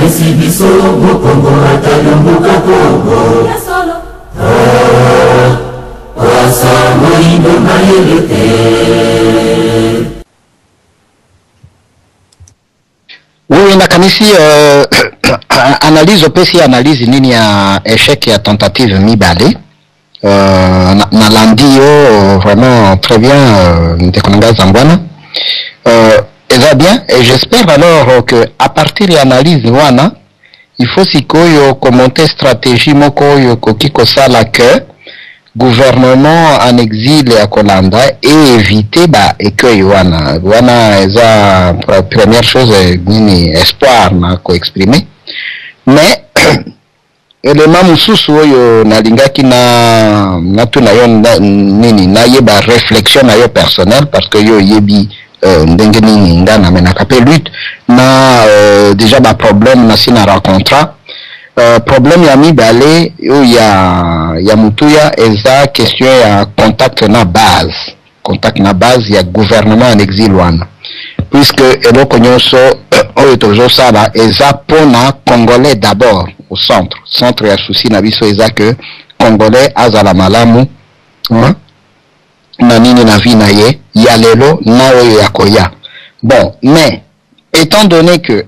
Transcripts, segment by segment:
pesi biso bokongo atalumbuka kongo asa moindo mayele te. Oui, nakanisi analyse opesi analyse nini ya échec ya tentative mibale na landi yo vraiment très bien ntekonanga zambwana eza bien et j'espère alors que à partir ya analyse wana il faut sikoyo commenter stratégie moko oyo koki kosala que gouvernement en exil ya kolanda et éviter ba écueil wana eza première chose nini espoir na ko exprimer mais élément mususu oyo nalingaki na tuna yo nini na yeba réflexion na yo personnel parce que yo yebi ndenge nini ngana menaka pe lutte na déjà ba problème na sina rencontra problème ya mibale ou ya mutuya eza question ya contact na base ya gouvernement en exil wana puisque eloko nyonso oyo tozosala eza pona congolais d'abord au centre ya souci na biso eza que congolais azala malamu na nini na vie na ye ya lelo na oyo ya koya. Bon, mais étant donné que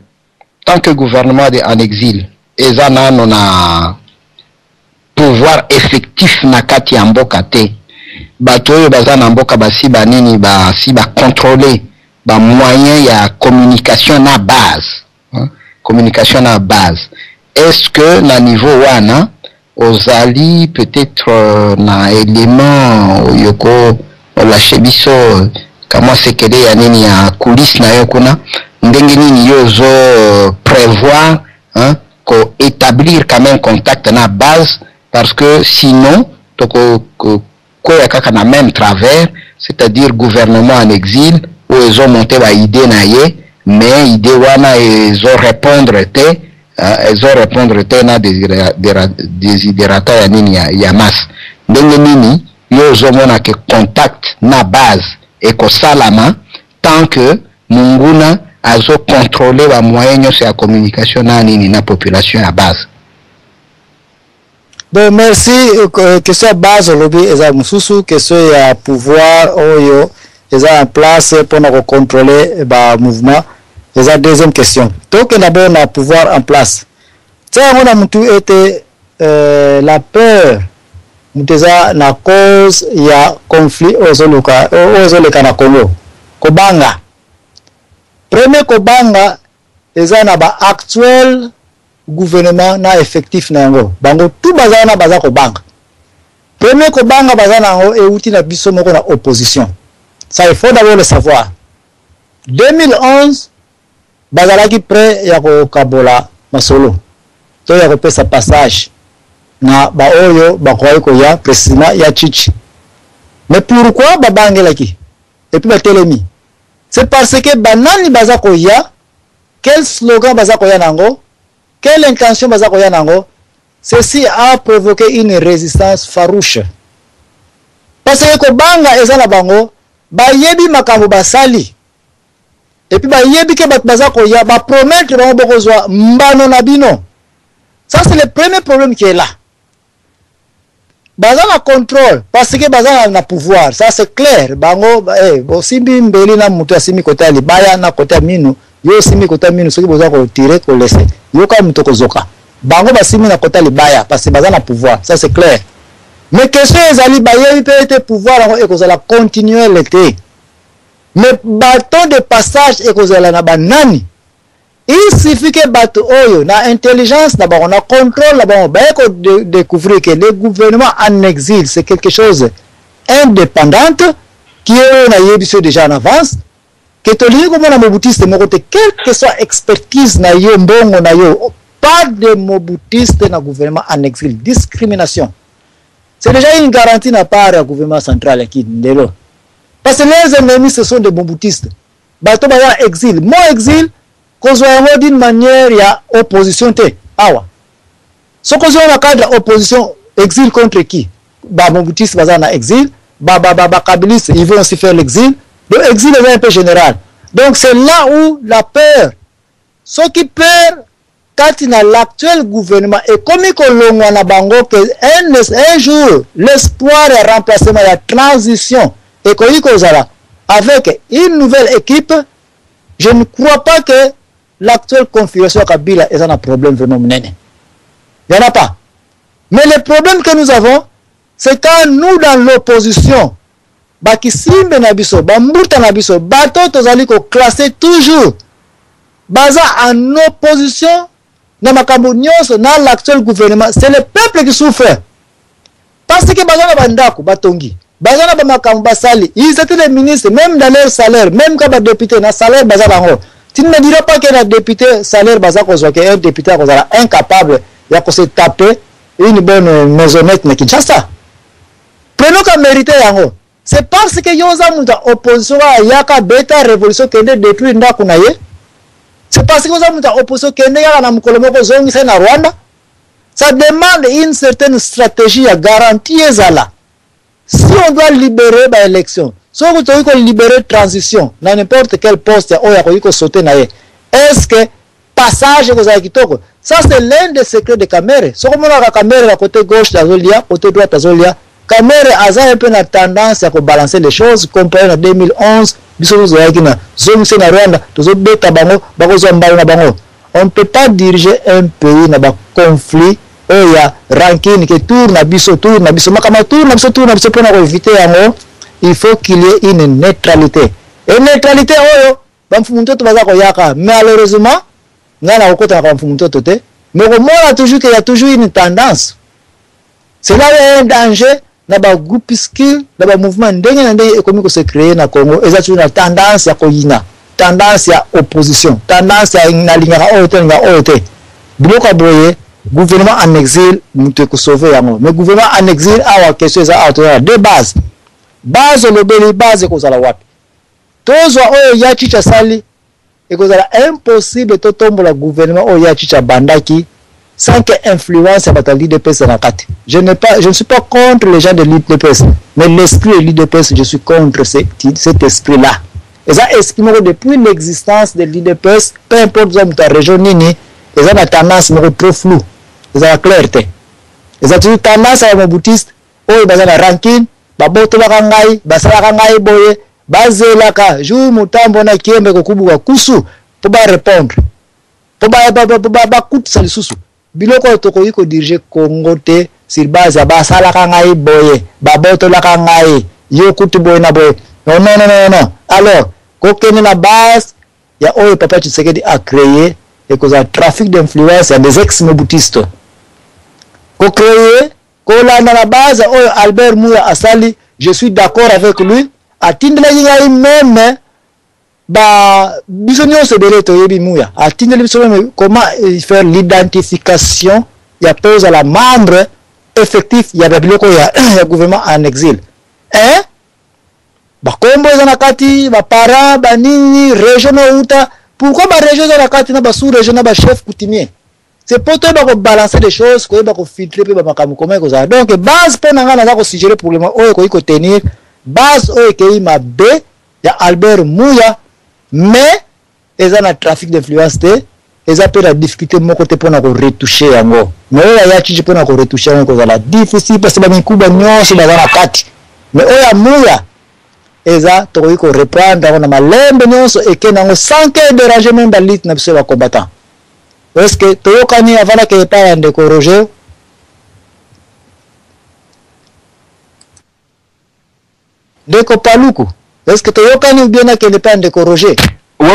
tant que gouvernement en exil eza nano na pouvoir effectif na kati ya mboka te, bato oyo baza na mboka basi banini basi ba contrôler ba moyen ya communication na base, communication na base. Est-ce que na niveau wana ozali peut-être na élément yoko lâché biso kama sekele ya nini ya coulisses na yo kuna ndenge nini yozo prévoir ko établir quand même contact na base parce que sinon toko koya kaka na même travers, c'est-à-dire gouvernement en exil où ils ont monté ba idée na ye mais idée wana ils ont répondre te na desiderata ya nini ya masse ndenge nini yozo mona ke contact na base et ko salama tant que munguna azo contrôler ba moyen de communication na nini na population à base. Bon, merci. Question base lobby eza mususu question ya pouvoir oyo eza en place pour nous contrôler ba mouvement. Eza deuxième question. Donc d'abord na pouvoir en place. Ça on a mutu était la peur muteza na cause ya conflit ozoluka na Congo. Kobanga. Premier kobanga eza na ba actuel gouvernement na effectif na yango. Bango tout bazana baza kobanga. Premier kobanga bazana yango euti na biso moko na opposition. Ça il faut d'abord le savoir. 2011 bazalaki prêt ya ko kabola masolo. To ya kopesa passage na ba oyo ba koyi ko ya président ya Chichi. Mais pourquoi babangelaki? Et puis ba telemi. C'est parce que banani bazako ya quel slogan bazako ya nango, quelle intention bazako ya nango, ceci a provoqué une résistance farouche. Parce que ko banga ezala bango ba yebi makambo basali. Et puis ba yebi ke bazako ya ba promettre bango bokozwa mbano na bino. Ça c'est le premier problème qui est là. Baza na contrôle parce que baza na pouvoir, ça c'est clair. Bango simbi mbeli na mutu asimi kota libaya na kota minu, yo simi kota minu soki boza ko tirer ko laisser. Yo ka mutu ko zoka. Bango basimi na kota libaya parce que baza na pouvoir, ça c'est clair. Mais question ezali bayebi peut pouvoir ngo ekozala continuer l'été. Mais bâton de passage ekozala na banani. Il suffit que bato oyo na intelligence na ba on a contrôle là ba ko découvrir que le gouvernement en exil c'est quelque chose indépendante qui est na yebiso déjà en avance que to li ko mona mobutiste moko te quelle que soit expertise na yo mbongo na yo pas de mobutiste na gouvernement en exil, discrimination. C'est déjà une garantie na part du gouvernement central qui ndelo. Parce que les ennemis ce sont des moboutistes. Bato ba exil, mon exil cause d'une manière il y a opposition te awa so cause on a cadre opposition exil contre qui ba mobutis bazana exil ba kabilis ils vont aussi faire l'exil. Le exil est un peu général, donc c'est là où la peur ce qui peur kati na l'actuel gouvernement et comme ikolongwa na bango que un jour l'espoir ya remplacement ya transition et kozala avec une nouvelle équipe, je ne crois pas que l'actuelle configuration Kabila est un problème vraiment menene. Il n'y en a pas. Mais le problème que nous avons, c'est quand nous dans l'opposition, Bakisimbe Nabiso, Bambuta Nabiso, Bato Tozali ko classer toujours Baza en opposition dans l'actuel gouvernement. C'est le peuple qui souffre. Parce que Baza Bandako, Batongi, Baza Bamakambu Basali, ils étaient les ministres, même dans leur salaire, même quand les députés, dans salaire Baza Bango. Tu ne me diras pas que le député salaire Baza Kozwake, un député incapable de se taper une bonne maisonnette mais Kinshasa. Prenons qu'à mériter Yango. C'est parce que Yoza Mouta opposition à Yaka Beta révolution qui est détruite Ndakunaye. C'est parce que Yoza Mouta opposition qui est na Mukolomoko Zongi na Rwanda. Ça demande une certaine stratégie à garantir Zala. Si on doit libérer l'élection, si on doit libérer transition, dans n'importe quel poste, on peut sauter naye. Est-ce que passage Kitoko, ça c'est l'un des secrets de Kamere. Si on a la caméra à côté gauche d'Azolia, côté droite d'Azolia, Kamere a un peu la tendance à balancer les choses, comparé en 2011, on ne peut pas diriger un pays dans un conflit, il y a ranking qui tourne, il faut qu'il y ait une neutralité. Et neutralité, malheureusement, mais on a toujours qu'il y a toujours une tendance. C'est là un danger. Dans le groupuscule, dans le mouvement économique se crée dans le Congo, et ça une tendance à koyina, tendance à opposition, tendance à une ligne à haute. Bloc à broyer, gouvernement en exil, nous te sauver à moi. Mais gouvernement en exil a une question à deux bases. Base le beli, base que ça la wap. Tous o ya chicha sali, et que ça impossible de tomber le gouvernement o ya chicha bandaki. Sans que influence à la l'IDPS dans la carte. Je ne suis pas contre les gens de l'IDPS, mais l'esprit de l'IDPS, je suis contre cet esprit-là. Et ça exprime depuis l'existence de l'IDPS, peu importe ta région, et ça a tendance à trop flou, et ça a clarté. Et ça a toujours tendance à être boutiste, oh, il y a un ranking, baboto bakangai, basalakangai boye, bazelaka, jou mutambo na kiembe kukubu kusu, pour répondre. Pour coûter ça le sous. Biloko toko yiko dirige Congo te sur base ya basala kangai boye baboto la kangai yo kutu boye na boye non. Alors kokene na base ya oyo Papa Tshisekedi a créé et cause un trafic d'influence ya des ex-moboutistes ko créé ko la na base oyo Albert Mouya asali, je suis d'accord avec lui atindela yinga même bisogno se bereto yebi Mouya atindela bisogno comment faire l'identification ya pose à la membre effectif ya biloko ya gouvernement en exil bakombo na kati ba para ba nini région uta pourquoi ba région na kati na ba sous région na ba chef coutumier c'est pour toi ba balancer des choses ko ba ko filtrer pe ba makamu comment ko ça donc base pour nga na ko suggérer pour le moment oyo ko tenir base oyo ke ma B ya Albert Mouya mais ils ont un trafic d'influence ils ont la difficulté mon côté pour nous retoucher yango mais il y a chichi pour nous retoucher yango ça la difficile parce que ba mikuba nyonso ba na kati mais oya Mouya ils ont trouvé qu'on reprendre dans ma lembe nyonso et que nango sans que déranger même dans l'it na biso ba combattant est-ce que toyokani avant que pas ndeko Roger ndeko Paluku est-ce que toyokani ou bien que pas ndeko Roger? Oui,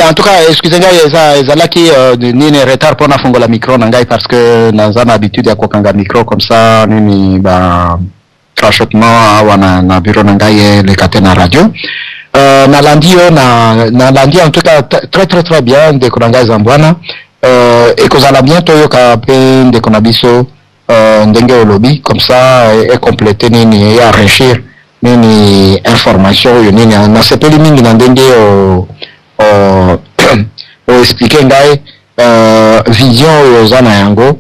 en tout cas, excusez-moi, ils qui ni retard pour na la micro nangai parce que nous avons l'habitude à kokanga micro comme ça ni ba trachotement na bureau nangai le katena radio. Na landi en tout cas très bien de konanga zambwana et kozala bientôt yoka pe de konabiso ndenge olobi comme ça et compléter ni et enrichir ni information yo ni na sepeli mingi na ndenge expliquer ngai vision yo zana yango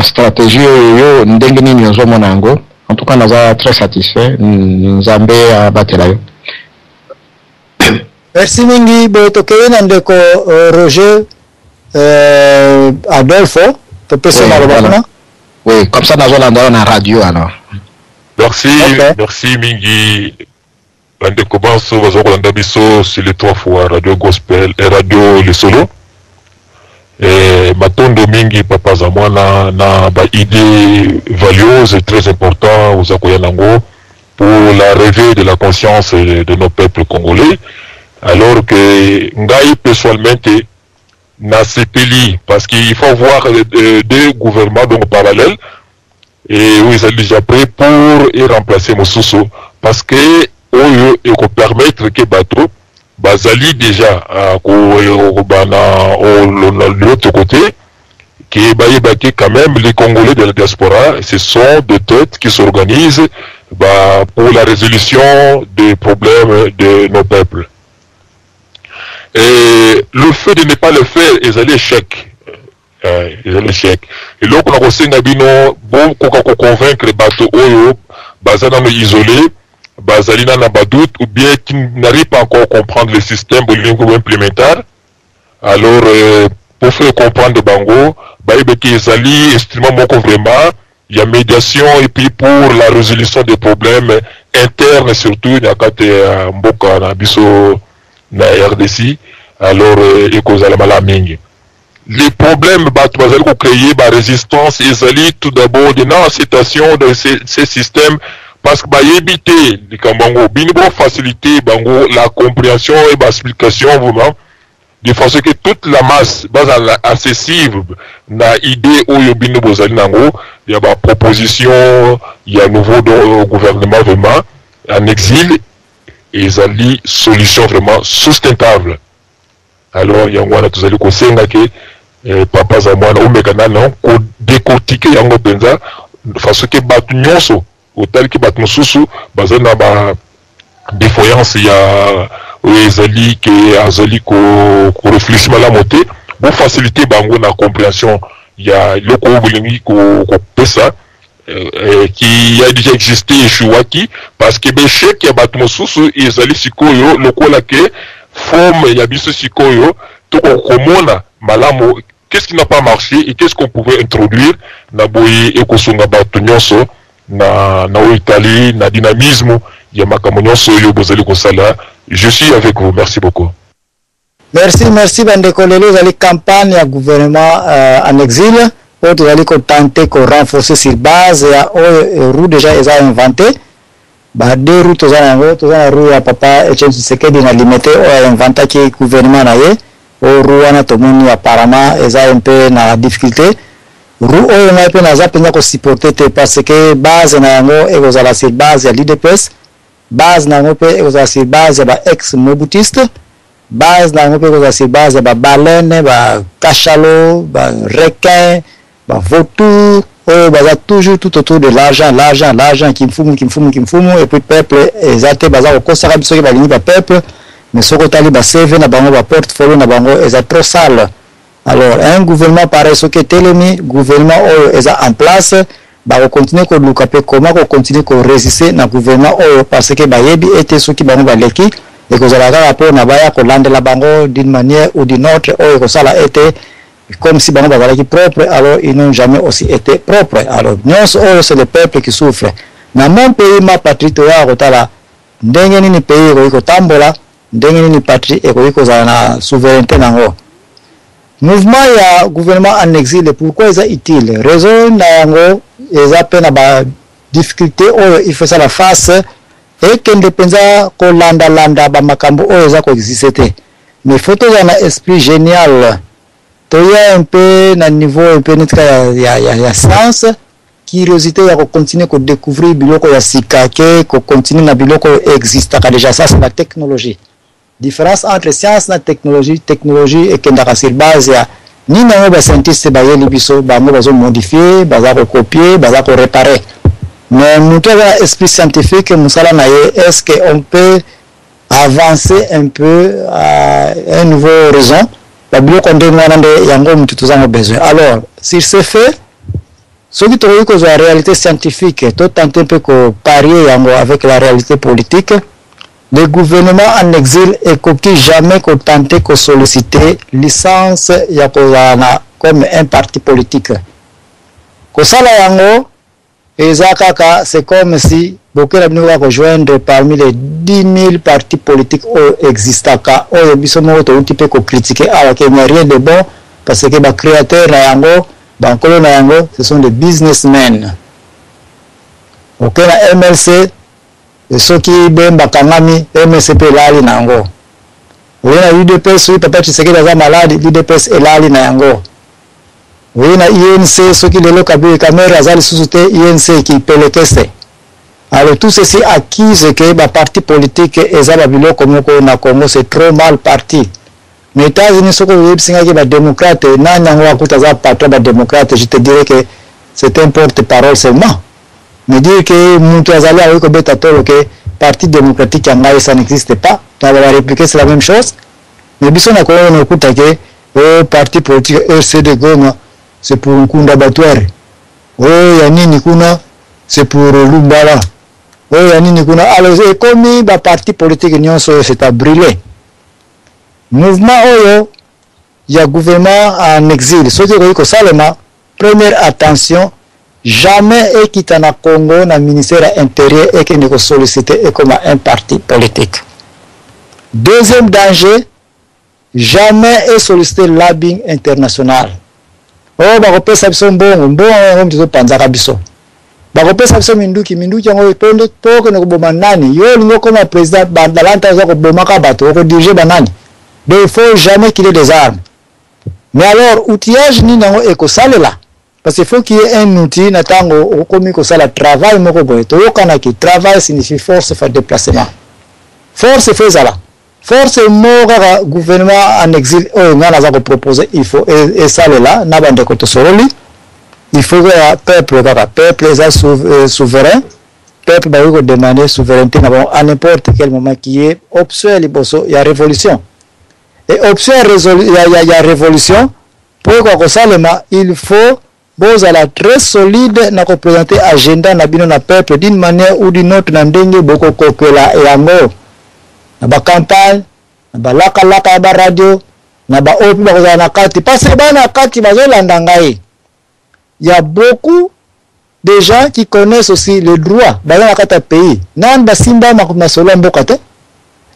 stratégie yo ndenge nini yo zomona yango en tout cas naza très satisfait nzambe abatela yo. Merci mingi boto kena ndeko Roger Adolfo, voilà. Oui, comme ça, nous allons dans la radio alors. Merci, okay. Merci Mingi. Bande Kobanso, Bazorolanda Biso, sur les 3 fois Radio Gospel et Radio Les Solo. Et Matondo Mingi, Papa Zamwana, na ba idée valieuse et très important aux Akoyanango pour la réveil de la conscience de nos peuples congolais. Alors que Ngai personnellement, na CPLI, parce qu'il faut voir deux gouvernements donc parallèles. Et où ils sont déjà prêts pour remplacer Moussousou parce que ils vont permettre que bateau bazali déjà de l'autre côté qui est quand même les Congolais de la diaspora. Ce sont des têtes qui s'organisent pour la résolution des problèmes de nos peuples. Et le fait de ne pas le faire est un échec. L'échec. Et donc on a aussi bon convaincre les bateaux bazana nous isoler, bazalina na badoute ou bien qui n'arrive pas encore à comprendre le système pour implémenter. Alors pour faire comprendre Bango, qui est extrêmement vraiment, il y a médiation et puis pour la résolution des problèmes internes surtout il y a Mboka na biso na RDC alors et cause à la malaming. Les problèmes qu'on créer la résistance et tout d'abord de non-acceptation de ces systèmes parce que éviter les Kambango, bien faciliter la compréhension et l'explication vraiment de façon que toute la masse accessible na idée où il y a des propositions, il y a un nouveau gouvernement vraiment en exil et il y a des solutions vraiment sustentables. Alors il y a un tous les conseils papa zamwana omekana non ko décortiquer yango penza façon que batu nyonso autant que batu mususu bazana ba défaillance ya ezali que azali ko réfléchir la montée pour faciliter bango na compréhension ya loko bolingi ko pesa qui a déjà existé Chouaki parce que l'échec ya batu mususu ezali sikoyo lokola ke forme ya biso sikoyo to komona malamo. Qu'est-ce qui n'a pas marché et qu'est-ce qu'on pouvait introduire na boye ekosunga batu nyonso na Italie na dynamisme ya makambo nyonso yo bozali kosala. Je suis avec vous, merci beaucoup. Merci bandeko lelo zali campagne ya gouvernement en exil pour tozali ko tenter ko renforcer sur base ya roue déjà eza inventé ba deux routes tozana roue ya papa Etienne Tshisekedi na limité inventa ki gouvernement na ye au Rwanda tomoni apparemment eza un peu na difficulté roue oyo na pe na za penza ko supporter parce que base na yango ekozala sur base ya l'IDPS base na yango pe ekozala sur base ya ba ex mobutiste base na yango pe ekozala sur base ya ba baleine ba cachalot ba requin ba vautour oyo baza toujours tout autour de l'argent qui mfumu et puis peuple ezate baza ko kosaka biso ke balingi ba peuple mais ce que tali ba CV na bango ba portfolio na bango est trop sale. Alors un gouvernement pareil ce que telemi gouvernement est en place ba continuer ko luka pe comment ko continuer ko résister na gouvernement parce que ba yebi était ce qui bango ba leki et que zala rapport na ba ya ko landela bango d'une manière ou d'une autre ko sala était comme si bango bazalaki propre alors ils n'ont jamais aussi été propres. Alors nous c'est le peuple qui souffre. Na mon pays ma patrie to ya kotala ndenge nini pays ko tambola ndenge nini patrie eko za na souveraineté nango mouvement ya gouvernement en exil pourquoi est utile raison na yango eza pe na ba difficulté il faut ça la face et que ndepenza ko landa ba makambo eza ko exister mais faut to na esprit génial to ya un peu na niveau un peu netka ya science curiosité ya ko continuer ko découvrir biloko ya sikake ko continuer na biloko existe déjà ça c'est la technologie. Différence entre science et technologie et kendaka sur base ya ni na ba scientiste ba yeli biso ba mo bazo modifier baza ko copier baza ko réparer mais mutu ya esprit scientifique musala na ye est-ce que on peut avancer un peu à un nouveau horizon ba biloko ndengwana nde yango mutu tozango besoin. Alors sur ce fait ce qui trouve que la réalité scientifique tout tenter un peu ko parier yango avec la réalité politique le gouvernement en exil et qu'aucun jamais qu'on tenté qu'on solliciter licence ya kozana comme un parti politique. Kosala yango ezakaka c'est comme si beaucoup de nous rejoindre parmi les 10 000 partis politiques existants au bisomo to type ko critiquer alors qu'il n'y a rien de bon parce que les créateurs na yango bankolo na yango ce sont des businessmen. OK la MLC ceux qui bemba kangami MCP lali na yango. Oui na UDPS oui papa Tshisekedi aza malade UDPS elali na yango. Oui na INC ceux qui lelo kabiri caméra azali susute INC qui pelekese. Alors tout ceci accuse que les partis politiques et les comme na Congo c'est trop mal parti. Mais les États-Unis sont les démocrates et je te dirais que c'est un porte-parole seulement. Mais dire que Moutouazali a eu que parti démocratique ça n'existe pas. Dans la République c'est la même chose. Mais bisous na Congo on écoute que le parti politique RCD Goma c'est pour un coup d'abattoir. Oh yanini kuna c'est pour Lumbala. Oui, alors, comme les partis politiques c'est à brûler. Mouvement Oyo, il y a gouvernement en exil. Ce qui est Salema, première attention, jamais quitte en Congo, dans le ministère intérieur et qui ne sollicité comme un parti politique. Deuxième danger, jamais sollicité lobbying international. Oh, bah, on peut savoir bon, on peut penser biso. Bakopesa biso minduki yango tondo toko na koboma nani yo lingo comme président bandalanta za kobomaka bato ko diriger banani donc il faut jamais qu'il ait des armes mais alors outillage ni nango ekosalela parce qu'il faut qu'il y ait un outil na tango okomi ko sala travail moko boye to yokana ki travail signifie force faire déplacement force fait ça là force moko gouvernement en exil ngana za ko proposer il faut et ça là na bande ko to soroli. Il faut que le peuple soit souverain. Le peuple va demander souveraineté à n'importe quel moment qui est option, il y a révolution. Et option, il y a révolution. Pour que ça, il faut que très solide na représenter l'agenda na peuple d'une manière ou d'une autre. Beaucoup de yango. Na campagne, na laka na radio, na opi na kati. Parce que na kati bazolandangai. Il y a beaucoup de gens qui connaissent aussi le droit dans le pays. Nan basimba makumasolo mbokate.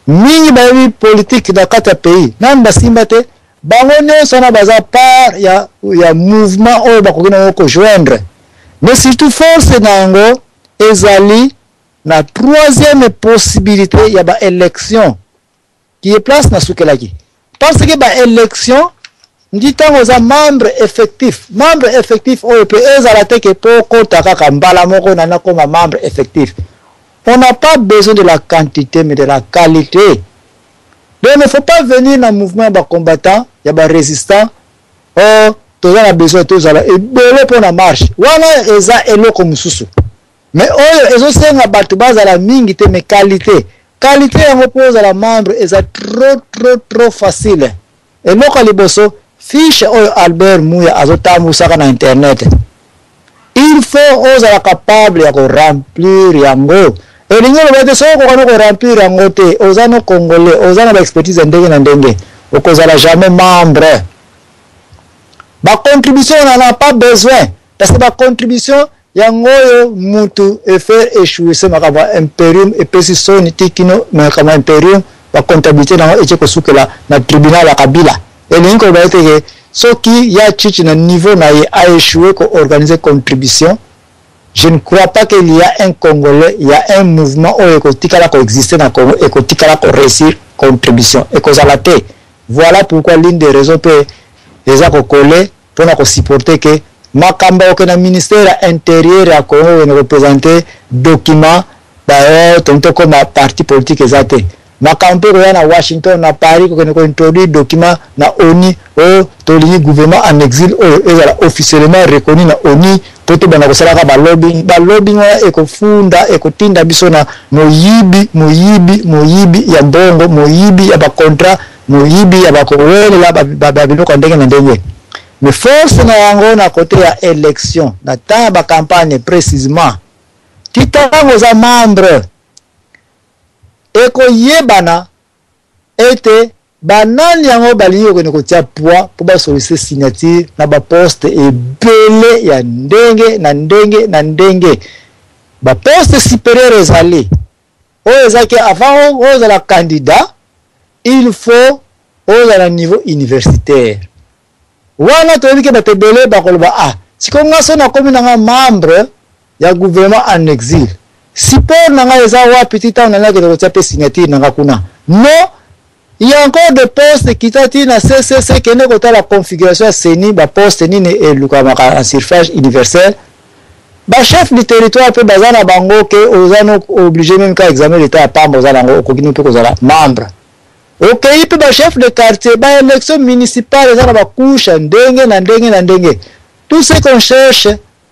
Mingi bayi politique dans le pays. Nan basimba te. Bangonyo sana baza part ya mouvement o bakokina ko joindre. Mais surtout force nango ezali na troisième possibilité ya ba élection qui est place na sukelaki. Parce que ba élection dit aux membres effectifs on peut que pour comme membre effectif. On n'a pas besoin de la quantité mais de la qualité. Donc il ne faut pas venir dans le mouvement de combattant, il y a des résistants. Oh, tout ça a besoin de ça et belé pour la marche. Voilà eza elo comme susu. Mais oh ezo senga batu baza la mingi te mais qualité on repose à la membre eza trop facile. Et loko liboso fiche Albert Mouya azotambu saka na internet. Il faut oser capable ya ko remplir yango. Et lingo le bete soko ko remplir yango te, ozano congolais, ozana expertise ndenge na ndenge. Okozala jamais membre. Ba contribution on n'a pas besoin parce que ba contribution yango yo mutu et faire échouer ce makaba imperium et pesison tikino makaba imperium ba comptabilité na eche ko sukela na tribunal ya Kabila. Et l'inco va être que ce qui y a un niveau a échoué pour organiser contribution. Je ne crois pas qu'il y a un Congolais, il y a un mouvement où il existe dans le Congo et qu'il a réussir contribution. Et qu'on a la voilà pourquoi l'une des raisons que les accolés pour nous supporter que Makamba au ministère intérieur à Congo nous représenter documents tonto comme parti politique exact. Makampe na Washington na Paris ko introduire document na ONU o toli gouvernement en exil est officiellement reconnu na ONU poto bana ko sala ka ba lobbying e ko funda e ko tinda bisona moyibi ya bongo moyibi ya ba contrat moyibi ya ba ko wela ba bino ko ndenge na ndenge. Mais force na yango na côté ya élection na temps ba campagne précisément titango za membre eko yebana ete banani yango balingi kone kotia poids po basolise signature na baposte ebele ya ndenge na ndenge na ndenge baposte supérieur ezali oyo ezaki avant oyo ozala candidat il faut ozala niveau universitaire wana toyebi ke bato ebele bakoloba siko nga so nakomi nanga membre ya gouvernement en exil support nanga eza wapi ti ntango nanga kende kotia mpe signature nanga kuna non il y a encore des postes qui tati na CCC kende kota la configuration ya CENI ba poste nini elukamaka en surface universel ba chef du territoire pe bazana bango ke ozano obligé même ka examen l'état ya pamba ozana ngo okokini pe kozala membre okay pe ba chef de quartier ba élection municipale ezana ba kusha ndenge na ndenge na ndenge tout ce qu'on cherche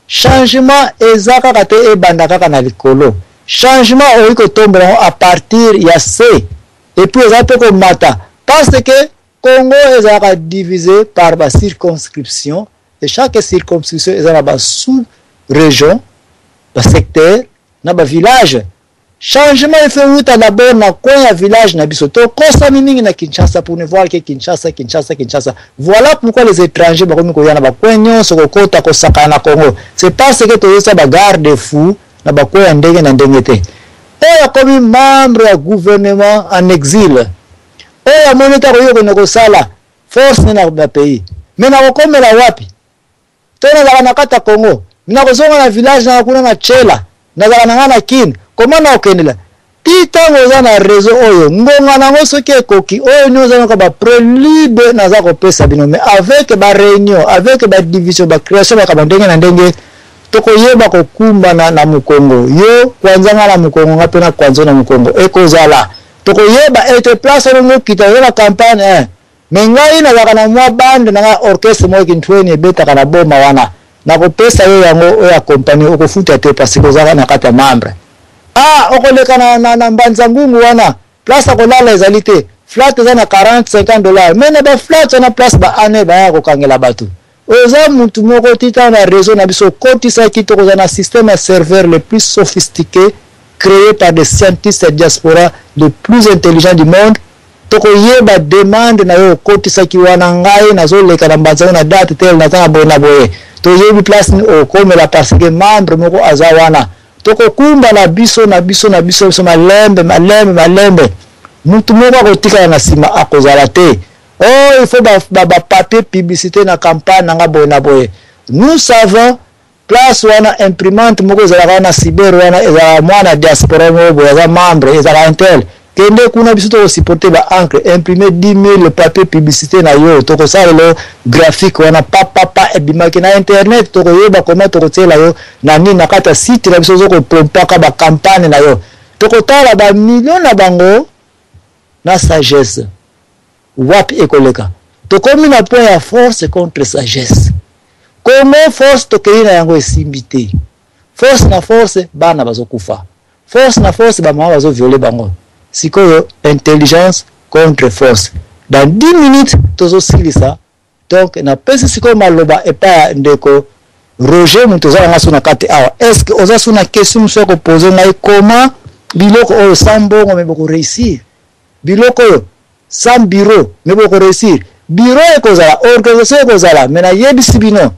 changement ezaka kate e bandaka kana likolo changement oiko tombera à partir ya C et puis ils appellent comme Mata parce que Congo est divisé par la circonscription et chaque circonscription est dans sous-région, le secteur, dans le village. Changement est fait où d'abord dans le village na bisoto kosa mingi na Kinshasa pour ne voir que Kinshasa. Voilà pourquoi les étrangers bakomi ko yana ba kwenyo soko kota ko sakana Congo. C'est parce que to yesa ba garde fou na ba ko ndenge na ndenge te. Oya comme membre du gouvernement en exil. Oya moneta ko yoko neko sala force na pays. Mais na ko komela wapi? Tena za na kata Congo. Na ko zonga na village na kuna na chela. Na za na kin. Comment na okendela? Titango za na réseau oyo. Ngonga na ngo soki ekoki. Oyo nyo za ba prélibe na za ko pesa bino mais avec ba réunion, avec ba division, ba création ba kabandenge na ndenge toko yeba ko kumba na mukongo yo kwanza na mukongo ngape na kwanza na mukongo ekozala toko yeba ete place ngo kita la campagne mengai na zakana mwa band na orchestre mo kintweni beta kana boma wana na ko pesa yo yango ya compagnie okofuta te parce que zaka na kata membre okoleka na mbanza ngungu wana place akolala ezalité flat za na 40-50 dollars mais na ba flat na place ba ane ba ya ko kangela batu oza mutu moko tita na réseau na biso kotisa ki toko na système à serveur le plus sophistiqué créé par des scientifiques de diaspora les plus intelligents du monde toko yeba demande na yo kotisa ki wana ngai na zo leka na mbanza na date tel na ta bona boye to yebi place ni o comme la parce que membre moko azawana toko kumba na biso so malembe mutu moko kotika na sima akozala te. Oh, il faut ba papier publicité na campagne na boye. Nous savons place wana imprimante moko zala na cyber wana ezala mwana diaspora moko za membre ezala intel kende kuna biso to supporter ba encre imprimer 10 000 papier publicité na yo to ko sala le graphique wana papa ebimaki na internet to ko yeba comment to ko tela yo na ni na kata site na biso zo ko prompaka ba campagne na yo to ko tala ba million na bango na sagesse wapi ekoleka to komi na point ya force contre sagesse comment force to keina yango esimbité force na force bana bazokufa force na force ba mama bazo violer bango sikoyo intelligence contre force dans 10 minutes tozo silisa donc na pesi sikoyo maloba epa ndeko Roger mutoza nga suna kate awa est-ce que oza suna question soko poser ngai comment biloko o sambongo meboko réussir biloko yo sans bureau mais beaucoup réussir bureau ekozala organisation ekozala mais na yebisi bino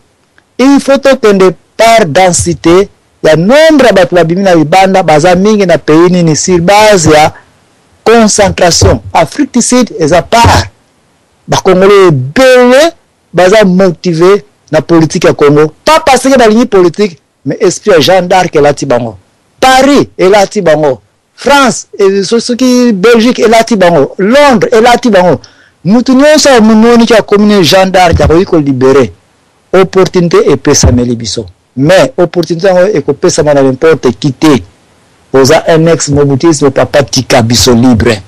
il faut tokende par densité ya nombre ya bato babimi na libanda baza mingi na pays nini sur base ya concentration Afrique du Sud eza part bakongole ebele baza motivé na politique ya Congo pas parce que balingi politique mais esprit ya Jean d'Arc elati bango Paris elati bango France et ceux qui Belgique et lati bango Londres et lati bango mutu nyonso munoni ki commune gendarme ka ko libérer opportunité et pesa melibiso mais opportunité et ko pesa na n'importe quitter oza un ex mobutisme papa tika biso libre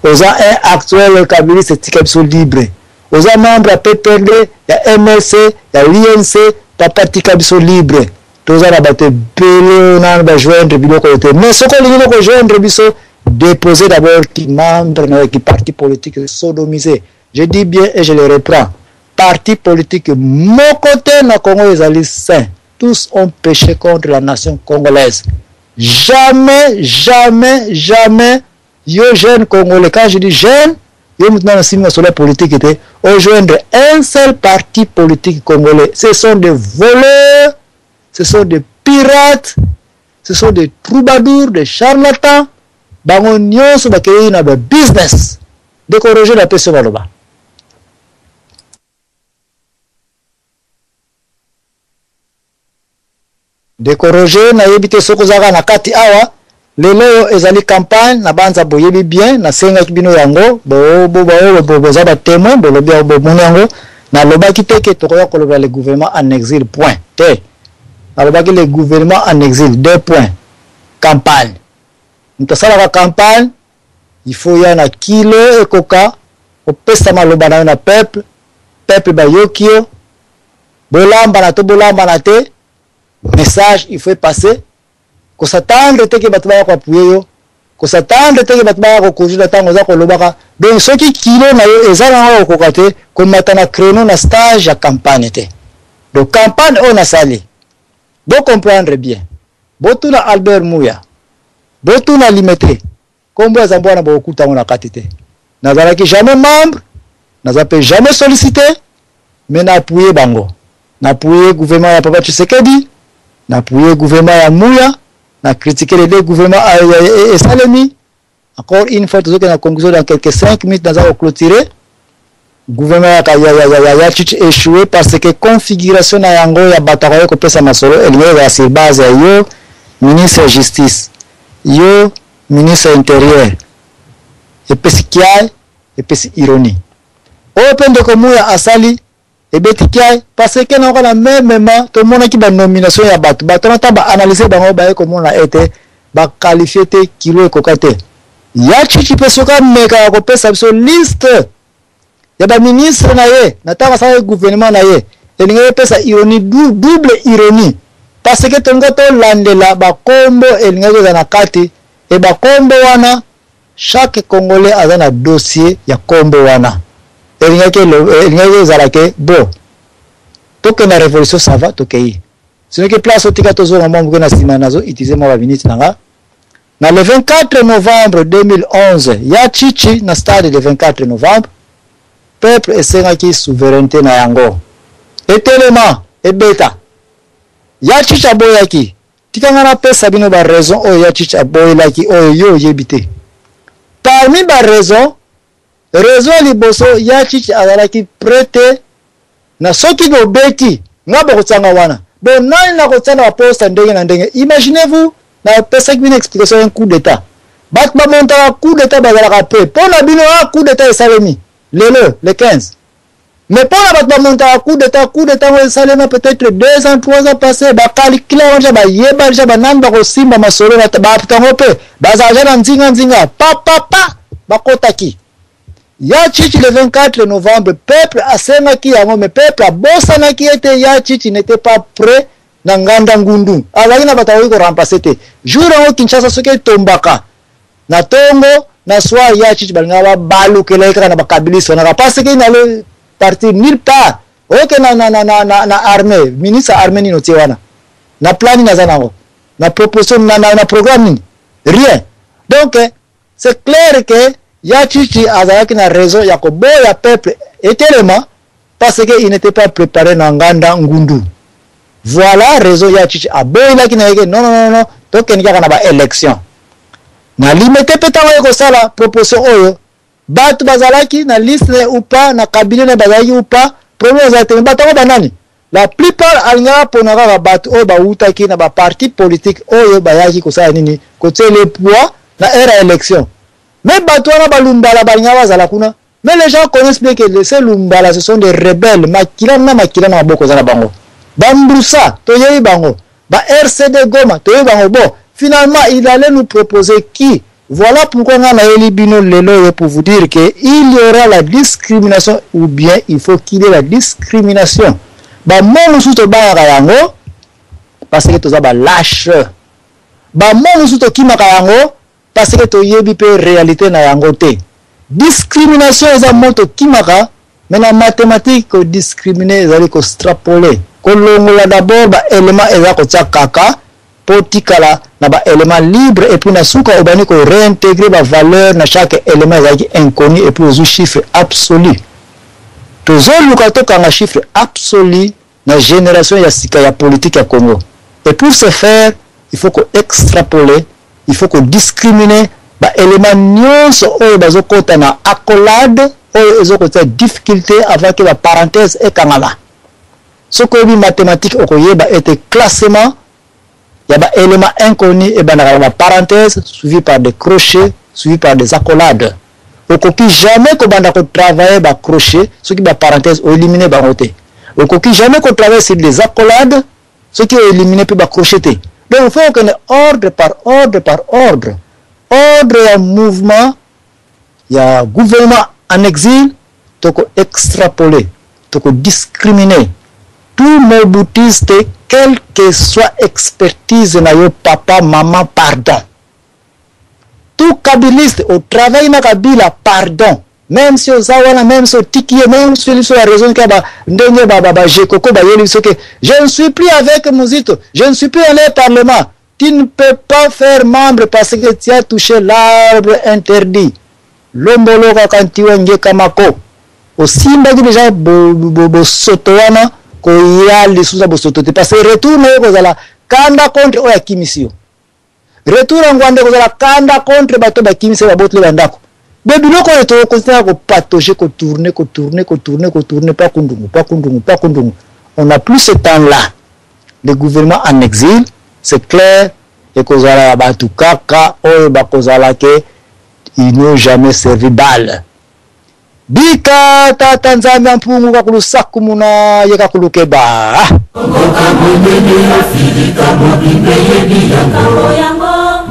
oza un actuel kabiliste tika biso libre oza membre PPRD ya MLC ya l'INC papa tika biso libre toza na bato bele na ba joindre biloko yote mais ce qu'on lingi ko joindre biso déposer d'abord qui membre na qui parti politique sodomisé je dis bien et je le reprends parti politique mon côté na Congo ezali saint tous ont péché contre la nation congolaise jamais yo jeune congolais, quand je dis jeune, yo maintenant sur la politique était rejoindre un seul parti politique congolais. Ce sont des voleurs, ce sont des pirates, ce sont des troubadours, des charlatans. Bango nyonso bakeye na ba business. Décourager la personne là-bas. Décourager na yebite soko zaka na kati awa lelo ezali campagne na banza boyebi bien na senga kibino yango bo za ba témoin bo lobi bo munyango na lobaki teke tokoya koloba le gouvernement en exil point te na lobaki le gouvernement en exil 2 points campagne ntasala ka campagne il faut ya na kilo ekoka opesa maloba na peuple ba yokio bolamba na to bolamba na te message il faut passer ko s'attendre te ke batba ko appuyer ko s'attendre te ke batba ko kujula tango za ko lobaka donc soki kilo na yo ezala ko kokate ko matana créneau na stage ya campagne te donc campagne on a sali bo comprendre bien botuna Albert Mouya botuna Limité kombo za mbona bo kuta na katite nazalaki jamais membre nazape jamais sollicité mais na appuyer bango na appuyer gouvernement ya Papa Tshisekedi na appuyer gouvernement ya Mouya na critiquer les deux gouvernements et Salemi. Encore une fois, tout la conclusion dans quelques 5 minutes, dans un clôturé. Gouvernement ya chichi échoué parce que configuration na yango ya batako ko pesa masolo eliwe ya se base yo ministre justice yo ministre intérieur et pesikiai et pesi ironie. Open de Komuya asali et betikiai parce que na la même tout le monde qui ba nomination ya bato na taba analyser bango ba comment la été ba qualifier te kilo kokate ya chichi pesoka meka ko pesa biso liste ya ba ministre na ye na taba sa gouvernement na ye elinga pesa ironie double ironie parce que tonga to landela ba kombo elinga zo na kati e ba kombo wana chaque congolais a un dossier ya kombo wana elinga ke zalake bo toke na révolution ça va tokei sinon que place otika tozo na mambo na sima nazo utiliser moi minute nanga na le 24 novembre 2011 ya chichi na stade le 24 novembre peuple esenga ki souveraineté na yango etelema ebeta ya chichi aboyaki tikanga na pesa bino ba raison o ya chichi aboyaki o yo yebite parmi ba raison liboso ya chichi azalaki prêté na soki go beti ngabo kotsanga wana bon nani na kotsana wa poste ndenge na ndenge imaginez-vous na pesa une explication un coup d'état bat ba monta coup d'état bazalaka peu pona bino a coup d'état esalemi le 15 mais pona bat ba monta coup d'état esalema peut-être 2 ans 3 ans passé ba calculer wanja ba yeba ja ba namba ko simba masolo na ba tango pe bazaja na nzinga pa bakotaki ya chichi le 24 novembre peuple asema ki yango mais peuple abosana ki était ya chichi n'était pas prêt na nganda ngundu azali na batawi ko remplacer te jour en Kinshasa soki tombaka na tongo na soir ya chichi balinga balukela ekaka na bakabiliso na parce que na le partir nulle part OK na armée ministre armée ni notiwana na plan na zanango na proposition na programme rien donc c'est clair que ya chichi azalaki na raison ya koboya peuple etelema parce que il n'était pas préparé na nganda ngundu. Voilà raison ya chichi aboyaki na yeke non donc ni kaka na ba élection na limité petanga ko sala proposition oyo batu bazalaki na liste ou pas na cabinet na bazalaki ou pas problème za te batango banani la plupart alingaka ponaka ba batu oyo bautaki na ba parti politique oyo bayaki ko sala nini ko le poids na era élection. Mais Batouana Balumbala Banyava Zalakuna. Mais les gens connaissent bien que ces Lumbala, ce sont des rebelles. Makila na boko Zalabango. Bamboussa, Toyei Bango. Ba RCD Goma, Toyei Bango. Bon, finalement, il allait nous proposer qui? Voilà pourquoi on a éliminé Lelo pour vous dire qu'il y aura la discrimination ou bien il faut qu'il y ait la discrimination. Ba mon sous to ba yango parce que toza ba lâche. Ba mon sous to kimaka yango parce que to yebi pe réalité na yango te. Discrimination eza moto kimaka mais na mathématique ko discriminer ezali ko extrapoler ko longola d'abord ba élément eza ko tia kaka potikala na ba élément libre et puis na suka obani ko réintégrer ba valeur na chaque élément qui inconnu et puis aux chiffres absolus toujours luka to kanga chiffre absolu na génération ya sika ya politique ya Congo. Et pour ce faire, il faut qu'on extrapoler, il faut qu'on discriminer ba élément nyonso oyo bazokota na accolade oyo ezokota difficulté avant que la parenthèse et kangala. Ce que les mathématiques okoyeba était classement, il y a des éléments inconnus et ben la parenthèse suivi par des crochets, suivi par des accolades. Okoki jamais ko banda ko travailler ba crochet, ce qui ba parenthèse ou éliminer ba côté. Okoki jamais ko travailler sur des accolades, ce qui est éliminé puis ba crocheter. Donc il faut qu'on ait ordre par ordre par ordre. Ordre et mouvement, il y a gouvernement en exil, donc extrapoler, donc discriminer. Tout moboutiste, quelle que soit expertise na yo papa, maman, pardon. Tout kabiliste au travail na kabila, pardon. Même si ozawana, même si tiki, même si on a raison que je ne suis plus avec Mouzito, je ne suis plus allé au Parlement. Tu ne peux pas faire membre parce que tu as touché l'arbre interdit. Lombolo quand tu es kamako. Aussi, déjà, sotoana. Parce que retour kozala kanda contre oya kimisio retour ngwande kozala kanda contre bato ba kimisio ba botle bandako bebiloko eto kontinua ko patauger ko tourner pas kundungu on n'a plus ce temps là le gouvernement en exil c'est clair et kozala batu kaka oyo ba kozala ke ils n'ont jamais servi balle. Bika tata nzambe mpungu kakulusaku muna yeka kulukeba. Moka mwemene afilika mobimbe yebiyango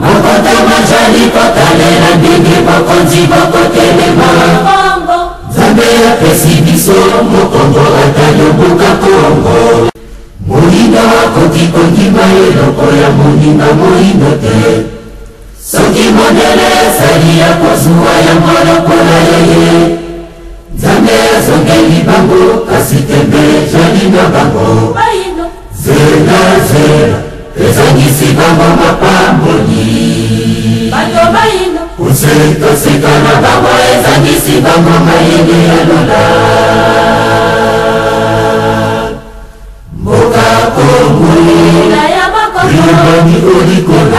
Mokota majali kotalela ndenge mokonzi mokotelema Nzambe apesi biso mokongo atayomboka Kongo Mohinga wakoti kondima eloko ya moninga mohindo te Soki mondele sali ya kozua ya molokola yeye Nzambe azongeli bango kasi tembe jalinga bango Zela ezangisi bango mapamboli Kusekaseka na bango ezangisi bango mayele ya lola Mboka Kongo Ribani olikolo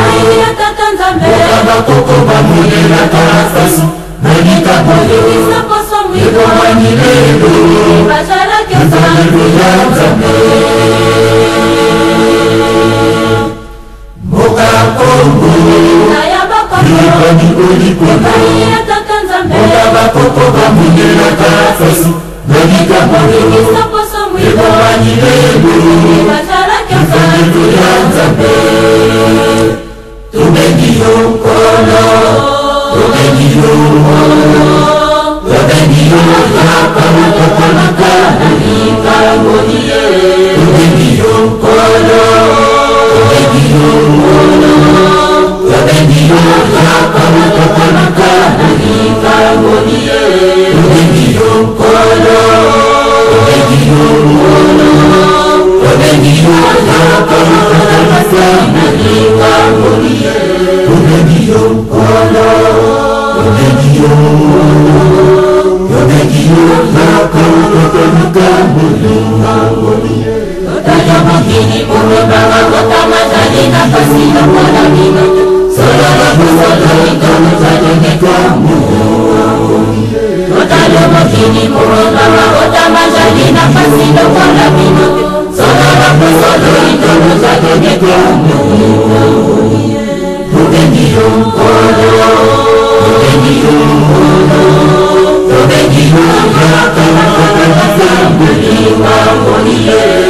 Mboka bakoko bamolela karafasu Malika boyo Ego manilelo Ivanelo ya Nzambe Mboka Kongo Ribani olikolo Mboka bakoko bamolela karafasu Malika boyo Ego manilelo Ivanelo ya Nzambe Tubengi yo nkolo Tubengi yo nkolo Tubengi yo yapa utokolaka Nalika ngoniye Tubengi yo nkolo Tubengi yo nkolo Tubengi yo yapa utokolaka Nalika ngoniye Tubengi yo nkolo Tubengi yo nkolo Tubengi yo yapa utokolaka Nalika ngoniye Tubengi yo nkolo Tubengi yo Totaya makini kumebanga kota mazali na pasina kwa mino Solo na kusolo ikono tajenge kwa Totaya makini kumebanga kota mazali na pasina kwa mino Solo na kusolo ikono tajenge kwa Tubengi yo nkolo Tubengi yo nkolo Tubengi yo yaka Tubengi yo